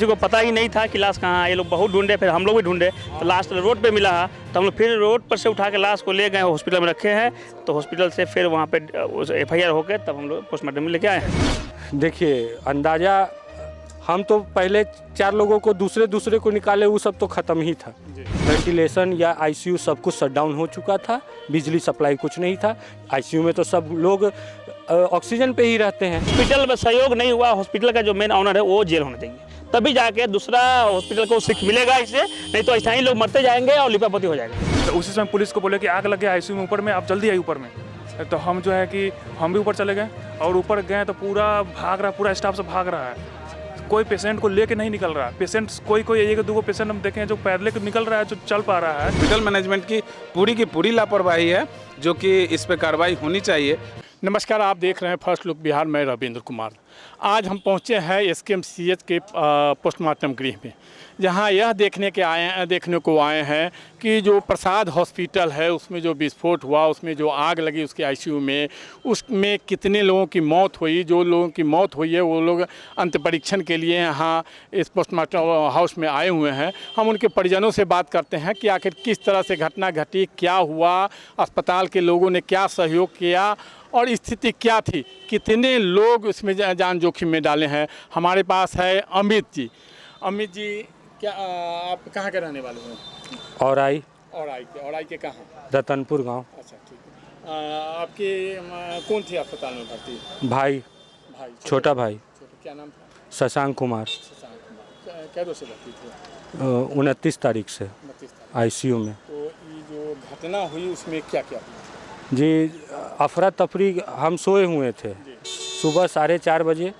किसी को पता ही नहीं था कि लाश कहाँ है। ये लोग बहुत ढूंढे, फिर हम लोग भी ढूंढे तो लास्ट रोड पे मिला है। तो हम लोग फिर रोड पर से उठा के लाश को ले गए, हॉस्पिटल में रखे हैं। तो हॉस्पिटल से फिर वहाँ पे FIR होकर तब हम लोग पोस्टमार्टम में लेके आए हैं। देखिए अंदाज़ा हम तो पहले 4 लोगों को दूसरे को निकाले, वो सब तो ख़त्म ही था। वेंटिलेशन या ICU सब कुछ शट डाउन हो चुका था, बिजली सप्लाई कुछ नहीं था। ICU में तो सब लोग ऑक्सीजन पे ही रहते हैं। हॉस्पिटल में सहयोग नहीं हुआ, हॉस्पिटल का जो मेन ऑनर है वो जेल होना चाहिए, तभी जाके दूसरा हॉस्पिटल को सीख मिलेगा इससे, नहीं तो ऐसा ही लोग मरते जाएंगे और लिपापोती हो जाएगा। तो उसी समय पुलिस को बोले कि आग लग गया ICU में ऊपर में, आप जल्दी आइए ऊपर में। तो हम जो है कि हम भी ऊपर चले गए और ऊपर गए तो पूरा भाग रहा, पूरा स्टाफ से भाग रहा है। कोई पेशेंट को लेके नहीं निकल रहा। पेशेंट कोई 1-2 पेशेंट हम देखे हैं जो पैदल निकल रहा है, जो चल पा रहा है। हॉस्पिटल मैनेजमेंट की पूरी लापरवाही है, जो कि इस पर कार्रवाई होनी चाहिए। नमस्कार, आप देख रहे हैं फर्स्ट लुक बिहार में रविंद्र कुमार। आज हम पहुंचे हैं SKMCH के पोस्टमार्टम गृह में, जहां यह देखने को आए हैं कि जो प्रसाद हॉस्पिटल है उसमें जो विस्फोट हुआ, उसमें जो आग लगी उसके ICU में, उसमें कितने लोगों की मौत हुई। जो लोगों की मौत हुई है वो लोग अंत परीक्षण के लिए यहाँ इस पोस्टमार्टम हाउस में आए हुए हैं। हम उनके परिजनों से बात करते हैं कि आखिर किस तरह से घटना घटी, क्या हुआ, अस्पताल के लोगों ने क्या सहयोग किया और स्थिति क्या थी, कितने लोग इसमें जान जोखिम में डाले हैं। हमारे पास है अमित जी। अमित जी, क्या आप कहाँ के रहने वाले हैं? औराई के कहाँ? रतनपुर गांव। अच्छा, ठीक है। आपके कौन थी अस्पताल में भर्ती? भाई, छोटा भाई। क्या नाम था? शशांक कुमार। क्या दो से भर्ती थे? 29 तारीख से 29 तारीख। ICU में। तो ये जो घटना हुई उसमें क्या क्या हुआ? जी, अफरा तफरी, हम सोए हुए थे। सुबह 4:30 बजे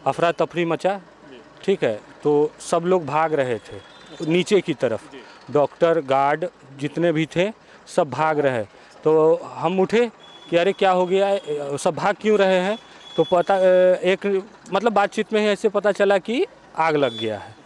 अफरा तफरी मचा, ठीक है। तो सब लोग भाग रहे थे नीचे की तरफ, डॉक्टर गार्ड जितने भी थे सब भाग रहे। तो हम उठे कि अरे क्या हो गया है, सब भाग क्यों रहे हैं। तो पता एक मतलब बातचीत में ही ऐसे पता चला कि आग लग गया है।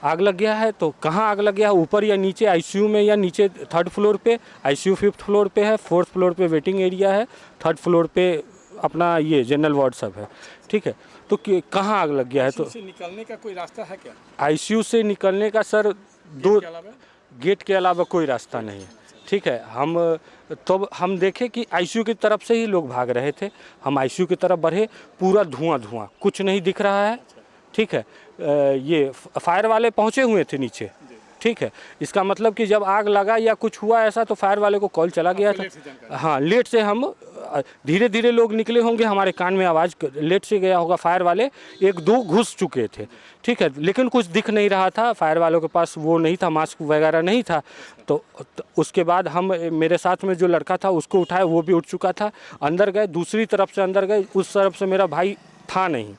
आग लग गया है तो कहाँ आग लग गया है, ऊपर या नीचे ICU में, या नीचे 3rd फ्लोर पे ICU 5th फ्लोर पे है, 4th फ्लोर पे वेटिंग एरिया है, 3rd फ्लोर पे अपना ये जनरल वार्ड सब है, ठीक है। तो कहाँ आग लग गया है? तो ICU से निकलने का कोई रास्ता है क्या? ICU से निकलने का सर गेट के अलावा कोई रास्ता नहीं है, ठीक है। हम देखे कि ICU की तरफ से ही लोग भाग रहे थे। हम ICU की तरफ बढ़े, पूरा धुआं, कुछ नहीं दिख रहा है, ठीक है। ये फायर वाले पहुंचे हुए थे नीचे, ठीक है। इसका मतलब कि जब आग लगा या कुछ हुआ ऐसा तो फायर वाले को कॉल चला गया था। हाँ, लेट से हम धीरे धीरे लोग निकले होंगे, हमारे कान में आवाज़ लेट से गया होगा। फायर वाले 1-2 घुस चुके थे, ठीक है, लेकिन कुछ दिख नहीं रहा था। फायर वालों के पास वो नहीं था, मास्क वगैरह नहीं था। तो उसके बाद हम, मेरे साथ में जो लड़का था उसको उठाया, वो भी उठ चुका था। अंदर गए, दूसरी तरफ से अंदर गए, उस तरफ से मेरा भाई था नहीं,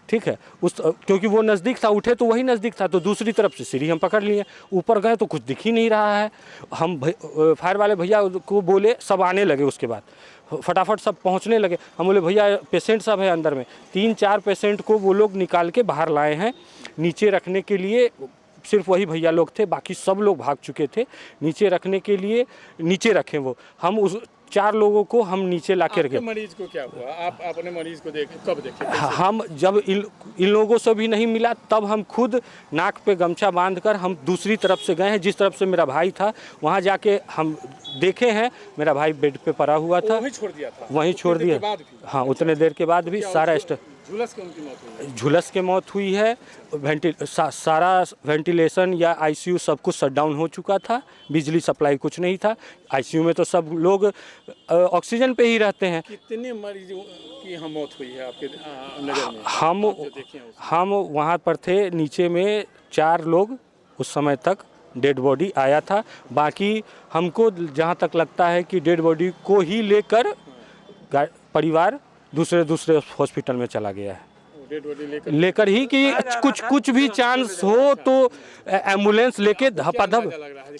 ठीक है। क्योंकि वो नज़दीक था, उठे तो वही नज़दीक था, तो दूसरी तरफ से सीढ़ी हम पकड़ लिए। ऊपर गए तो कुछ दिख ही नहीं रहा है। हम फायर वाले भैया को बोले, सब आने लगे। उसके बाद फटाफट सब पहुंचने लगे। हम बोले भैया पेशेंट सब है अंदर में। 3-4 पेशेंट को वो लोग निकाल के बाहर लाए हैं नीचे रखने के लिए। सिर्फ वही भैया लोग थे, बाकी सब लोग भाग चुके थे। नीचे रखने के लिए नीचे रखें वो, हम उस 4 लोगों को हम नीचे ला के रखे। मरीज को क्या हुआ? आप अपने मरीज को कब देखे? हम जब इन लोगों से भी नहीं मिला तब हम खुद नाक पे गमछा बांधकर हम दूसरी तरफ से गए हैं, जिस तरफ से मेरा भाई था। वहाँ जाके हम देखे हैं, मेरा भाई बेड पे पड़ा हुआ था, वहीं छोड़ दिया था। वहीं छोड़ दिया। हाँ, उतने देर के बाद भी सारा झुलस के उनकी मौत हुई है। झुलस के मौत हुई है। सारा वेंटिलेशन या ICU सब कुछ शट डाउन हो चुका था, बिजली सप्लाई कुछ नहीं था। ICU में तो सब लोग ऑक्सीजन पे ही रहते हैं। कितने मरीजों की यहाँ मौत हुई है आपके नज़र में? हम वहाँ पर थे, नीचे में 4 लोग उस समय तक डेड बॉडी आया था। बाकी हमको जहाँ तक लगता है कि डेड बॉडी को ही लेकर परिवार दूसरे हॉस्पिटल में चला गया है। लेकर ही कि कुछ भी चांस हो तो एम्बुलेंस लेके धपाधप।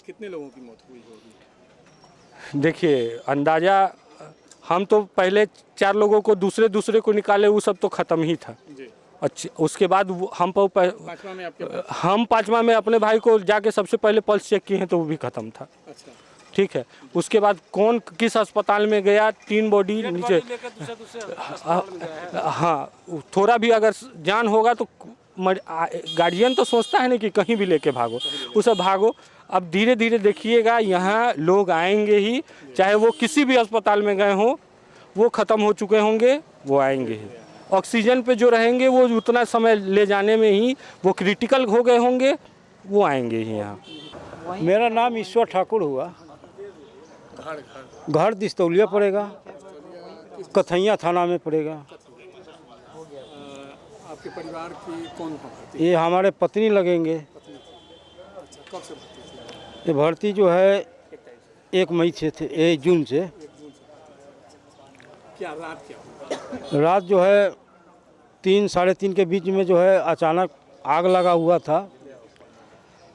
कितने लोगों की मौत हुई होगी? देखिए अंदाज़ा हम तो पहले 4 लोगों को दूसरे को निकाले, वो सब तो ख़त्म ही था। अच्छा, उसके बाद हम 5वां में अपने भाई को जाके सबसे पहले पल्स चेक किए हैं तो वो भी ख़त्म था। अच्छा, ठीक है। उसके बाद कौन किस अस्पताल में गया, 3 बॉडी नीचे। हाँ, थोड़ा भी अगर जान होगा तो गार्जियन तो सोचता है ना कि कहीं भी लेके भागो, उसे भागो। अब धीरे धीरे देखिएगा यहाँ लोग आएंगे ही, चाहे वो किसी भी अस्पताल में गए हों, वो ख़त्म हो चुके होंगे, वो आएंगे ही। ऑक्सीजन पे जो रहेंगे वो उतना समय ले जाने में ही वो क्रिटिकल हो गए होंगे, वो आएंगे ही यहाँ। मेरा नाम ईश्वर ठाकुर हुआ। घर दिस्तौलिया पड़ेगा, कथैया थाना में पड़ेगा। आपके परिवार की कौन? ये हमारे पत्नी लगेंगे। कब से भर्ती? ये भर्ती जो है 1 मई से थे, 1 जून से। क्या रात क्या? रात जो है 3 साढ़े 3 के बीच में जो है अचानक आग लगा हुआ था,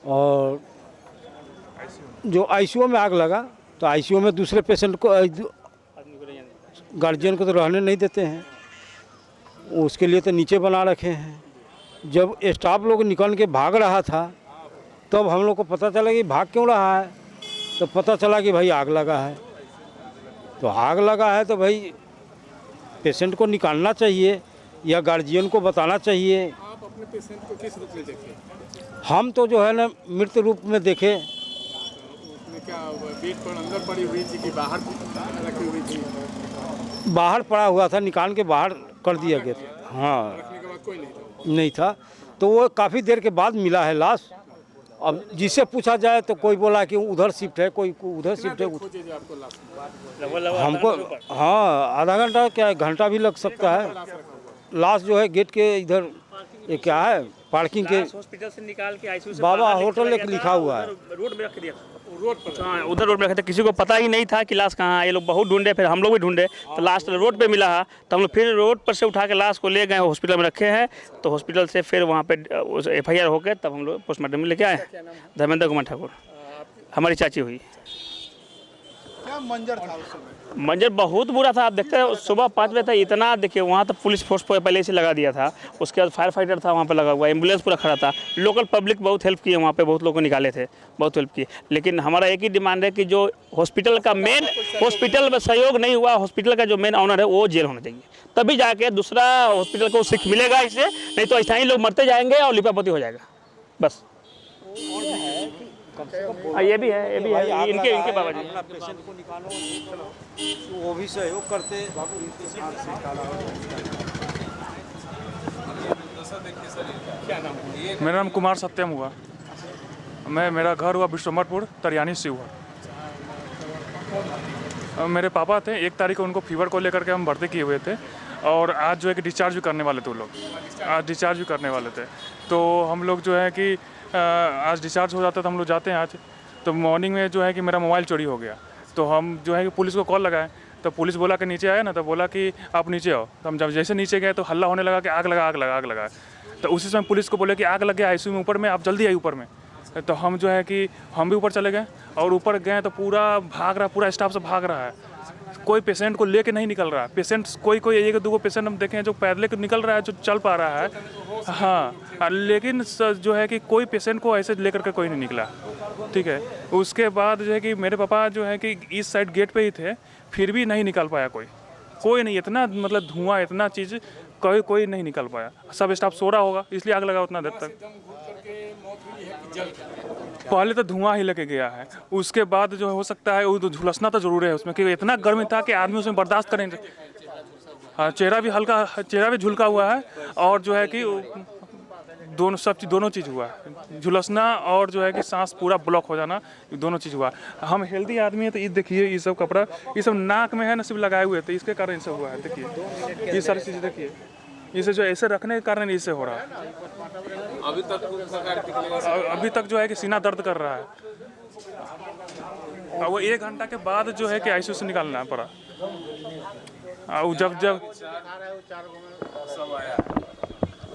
और जो आईसीयू में आग लगा तो आईसीयू में दूसरे पेशेंट को, गार्जियन को तो रहने नहीं देते हैं, उसके लिए तो नीचे बना रखे हैं। जब स्टाफ लोग निकल के भाग रहा था तब हम लोग को पता चला कि भाग क्यों रहा है, तो पता चला कि भाई आग लगा है। तो आग लगा है तो भाई पेशेंट को निकालना चाहिए या गार्जियन को बताना चाहिए। आप अपने पेशेंट को किस रूप में देखे? हम तो जो है ना मृत रूप में देखे। उसमें क्या बेड पर अंदर पड़ी हुई थी कि बाहर रखी हुई थी? बाहर पड़ा हुआ था, निकाल के बाहर कर दिया गया था। हाँ, रखने के बाद कोई नहीं था? नहीं था। तो वो काफ़ी देर के बाद मिला है लाश। अब जिससे पूछा जाए तो कोई बोला कि उधर शिफ्ट है, कोई उधर शिफ्ट है। खोजे जो आपको लाश? हमको हाँ आधा घंटा क्या घंटा भी लग सकता है। लाश जो है गेट के इधर ये क्या है पार्किंग के हॉस्पिटल से निकाल के आईसीयू से बाबा बाहर होटल लेके एक चला लिखा गया हुआ था, है। रोड में रख दिया था। रोड पर? हाँ, उधर रोड में रखे थे, किसी को पता ही नहीं था कि लाश कहाँ है। ये लोग बहुत ढूंढे, फिर हम लोग भी ढूंढे, तो लास्ट रोड पे मिला है। तो हम लोग फिर रोड पर से उठा के लाश को ले गए, हॉस्पिटल में रखे हैं। तो हॉस्पिटल से फिर वहाँ पे FIR हो गए, तब हम लोग पोस्टमार्टम में लेके आए। धर्मेंद्र कुमार ठाकुर हमारी चाची हुई। क्या मंजर था उस समय? मंजर बहुत बुरा था। आप देखते हैं सुबह 5 बजे तक इतना, देखिए वहाँ तो पुलिस फोर्स पहले से लगा दिया था, उसके बाद फायर फाइटर था वहाँ पे लगा हुआ, एम्बुलेंस पूरा खड़ा था। लोकल पब्लिक बहुत हेल्प किए, वहाँ पे बहुत लोग को निकाले थे, बहुत हेल्प किए। लेकिन हमारा एक ही डिमांड है कि जो हॉस्पिटल का मेन, हॉस्पिटल में सहयोग नहीं हुआ, हॉस्पिटल का जो मेन ऑनर है वो जेल होना चाहिए, तभी जाके दूसरा हॉस्पिटल को सीख मिलेगा इससे। नहीं तो ऐसा ही लोग मरते जाएंगे और लिपापोती हो जाएगा बस। ये भी है, इनके बाबा जी। पेशेंट को निकालो, वो भी सहयोग करते। मेरा नाम कुमार सत्यम हुआ। मेरा घर हुआ विश्वम्भरपुर तरियानी से हुआ। मेरे पापा थे, 1 तारीख को उनको फीवर को लेकर के हम भर्ती किए हुए थे, और आज जो है कि डिस्चार्ज भी करने वाले थे वो लोग, आज डिस्चार्ज भी करने वाले थे। तो हम लोग जो है कि आज डिस्चार्ज हो जाता था, हम लोग जाते हैं आज। तो मॉर्निंग में जो है कि मेरा मोबाइल चोरी हो गया, तो हम जो है कि पुलिस को कॉल लगाए, तो पुलिस बोला कि नीचे आया ना, तो बोला कि आप नीचे आओ। तो हम जब जैसे नीचे गए तो हल्ला होने लगा कि आग लगा, आग लगा, आग लगा। तो उसी समय पुलिस को बोले कि आग लग गया आईसीयू में ऊपर में, आप जल्दी आइए ऊपर में। तो हम जो है कि हम भी ऊपर चले गए, और ऊपर गए तो पूरा भाग रहा, पूरा स्टाफ से भाग रहा है। कोई पेशेंट को लेके नहीं निकल रहा है। पेशेंट कोई 1-2 पेशेंट हम देखे हैं जो पैदल के निकल रहा है, जो चल पा रहा है। हाँ, लेकिन जो है कि कोई पेशेंट को ऐसे लेकर के कोई नहीं निकला। ठीक है, उसके बाद जो है कि मेरे पापा जो है कि इस साइड गेट पे ही थे, फिर भी नहीं निकल पाया कोई नहीं। इतना मतलब धुआं, इतना चीज़, कोई नहीं निकल पाया। सब स्टाफ सो रहा होगा, इसलिए आग लगा उतना देर तक। पहले तो धुआं ही लेके गया है, उसके बाद जो हो सकता है वो तो झुलसना तो जरूर है उसमें, क्योंकि इतना गर्मी था कि आदमी उसमें बर्दाश्त करेंगे। हाँ, चेहरा भी झुलका हुआ है, और जो है कि दोनों चीज़ हुआ है, झुलसना और जो है कि सांस पूरा ब्लॉक हो जाना, दोनों चीज़ हुआ। हम हेल्दी आदमी है, तो ये देखिए, ये सब कपड़ा, ये सब नाक में है ना, सिर्फ लगाए हुए थे, इसके कारण ये सब हुआ है। देखिए ये सारी चीज़ें, देखिए इसे जो ऐसे रखने के कारण इससे हो रहा है। अभी तक जो है कि सीना दर्द कर रहा है, और वो 1 घंटा के बाद जो है कि आईसीयू से निकालना पड़ा। और जब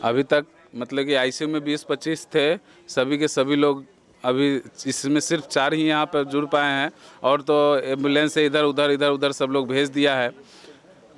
अभी तक मतलब कि आईसीयू में 20-25 थे, सभी के सभी लोग अभी इसमें सिर्फ 4 ही यहाँ पर जुड़ पाए हैं, और तो एम्बुलेंस से इधर उधर सब लोग भेज दिया है।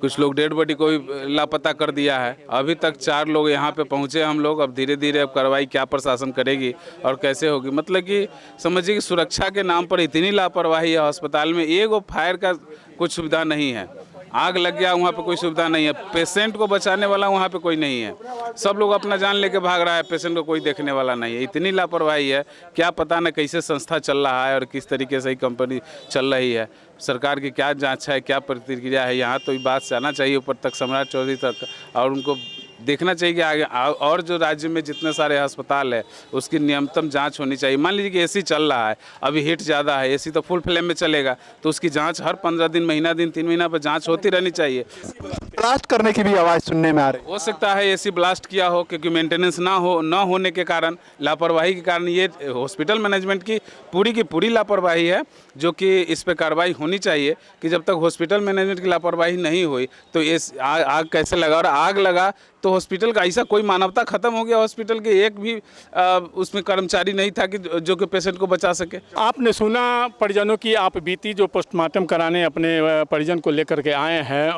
कुछ लोग डेड बॉडी को भी लापता कर दिया है। अभी तक 4 लोग यहाँ पे पहुँचे हम लोग। अब धीरे धीरे अब कार्रवाई क्या प्रशासन करेगी और कैसे होगी, मतलब कि समझिए कि सुरक्षा के नाम पर इतनी लापरवाही है। अस्पताल में एगो फायर का कुछ सुविधा नहीं है, आग लग गया वहाँ पे कोई सुविधा नहीं है, पेशेंट को बचाने वाला वहाँ पे कोई नहीं है, सब लोग अपना जान लेके भाग रहा है, पेशेंट को कोई देखने वाला नहीं है। इतनी लापरवाही है, क्या पता न कैसे संस्था चल रहा है और किस तरीके से ही कंपनी चल रही है। सरकार की क्या जांच है, क्या प्रतिक्रिया है, यहाँ तो ये बात से आना चाहिए ऊपर तक, सम्राट चौधरी तक, और उनको देखना चाहिए कि आगे और जो राज्य में जितने सारे अस्पताल है उसकी नियमतम जांच होनी चाहिए। मान लीजिए कि एसी चल रहा है, अभी हीट ज़्यादा है, एसी तो फुल फ्लेम में चलेगा, तो उसकी जांच हर 15 दिन, महीना दिन, 3 महीना पर जांच होती रहनी चाहिए। ब्लास्ट करने की भी आवाज़ सुनने में आ रही है। हो सकता है एसी ब्लास्ट किया हो, क्योंकि मेंटेनेंस न होने के कारण, लापरवाही के कारण, ये हॉस्पिटल मैनेजमेंट की पूरी लापरवाही है, जो कि इस पर कार्रवाई होनी चाहिए कि जब तक हॉस्पिटल मैनेजमेंट की लापरवाही नहीं हुई तो ये आग कैसे लगा, और आग लगा तो हॉस्पिटल का ऐसा कोई मानवता खत्म हो गया, हॉस्पिटल के एक भी उसमें कर्मचारी नहीं था कि जो कि पेशेंट को बचा सके। आपने सुना परिजनों की, आप बीती जो पोस्टमार्टम कराने अपने परिजन को लेकर के आए हैं,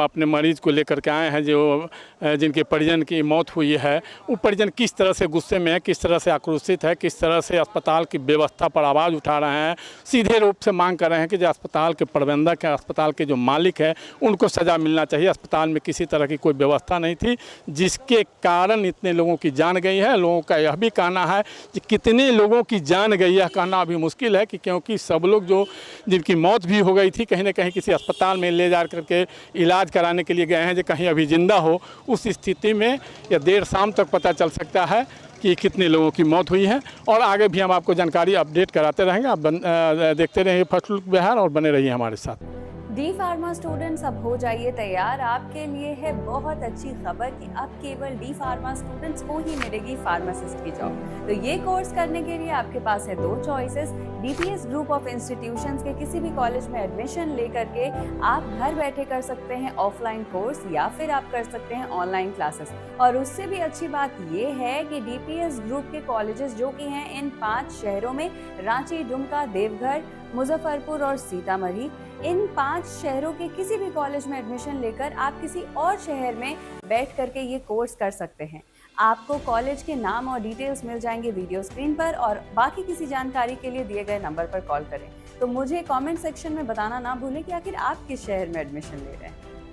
अपने मरीज को लेकर के आए हैं जो जिनके परिजन की मौत हुई है, वो परिजन किस तरह से गुस्से में है, किस तरह से आक्रोशित है, किस तरह से अस्पताल की व्यवस्था पर आवाज़ उठा रहे हैं, सीधे रूप से मांग कर रहे हैं कि जो अस्पताल के प्रबंधक हैं, अस्पताल के जो मालिक हैं, उनको सज़ा मिलना चाहिए। अस्पताल में किसी तरह की कोई व्यवस्था नहीं थी, जिसके कारण इतने लोगों की जान गई है। लोगों का यह भी कहना है कि कितने लोगों की जान गई, यह कहना अभी मुश्किल है, कि क्योंकि सब लोग जो जिनकी मौत भी हो गई थी कहीं ना कहीं किसी अस्पताल में ले जा करके इलाज कराने के लिए गए हैं, जो कहीं अभी जिंदा हो, उस स्थिति में या देर शाम तक पता चल सकता है कि कितने लोगों की मौत हुई है। और आगे भी हम आपको जानकारी अपडेट कराते रहेंगे। आप देखते रहिए फर्स्ट लुक बिहार और बने रहिए हमारे साथ। डी फार्मा स्टूडेंट्स, अब हो जाइए तैयार। आपके लिए है बहुत अच्छी खबर कि अब केवल डी फार्मा स्टूडेंट्स को ही मिलेगी फार्मासिस्ट की जॉब। तो ये कोर्स करने के लिए आपके पास है 2 choices. DPS group of institutions के किसी भी कॉलेज में एडमिशन लेकर के आप घर बैठे कर सकते हैं ऑफलाइन कोर्स, या फिर आप कर सकते हैं ऑनलाइन क्लासेस। और उससे भी अच्छी बात ये है कि डीपीएस ग्रुप के कॉलेजेस जो कि हैं इन 5 शहरों में, रांची, दुमका, देवघर, मुजफ्फरपुर और सीतामढ़ी, इन 5 शहरों के किसी भी कॉलेज में एडमिशन लेकर आप किसी और शहर में बैठ करके ये कोर्स कर सकते हैं। आपको कॉलेज के नाम और डिटेल्स मिल जाएंगे वीडियो स्क्रीन पर, और बाकी किसी जानकारी के लिए दिए गए नंबर पर कॉल करें। तो मुझे कमेंट सेक्शन में बताना ना भूलें कि आखिर आप किस शहर में एडमिशन ले रहे हैं।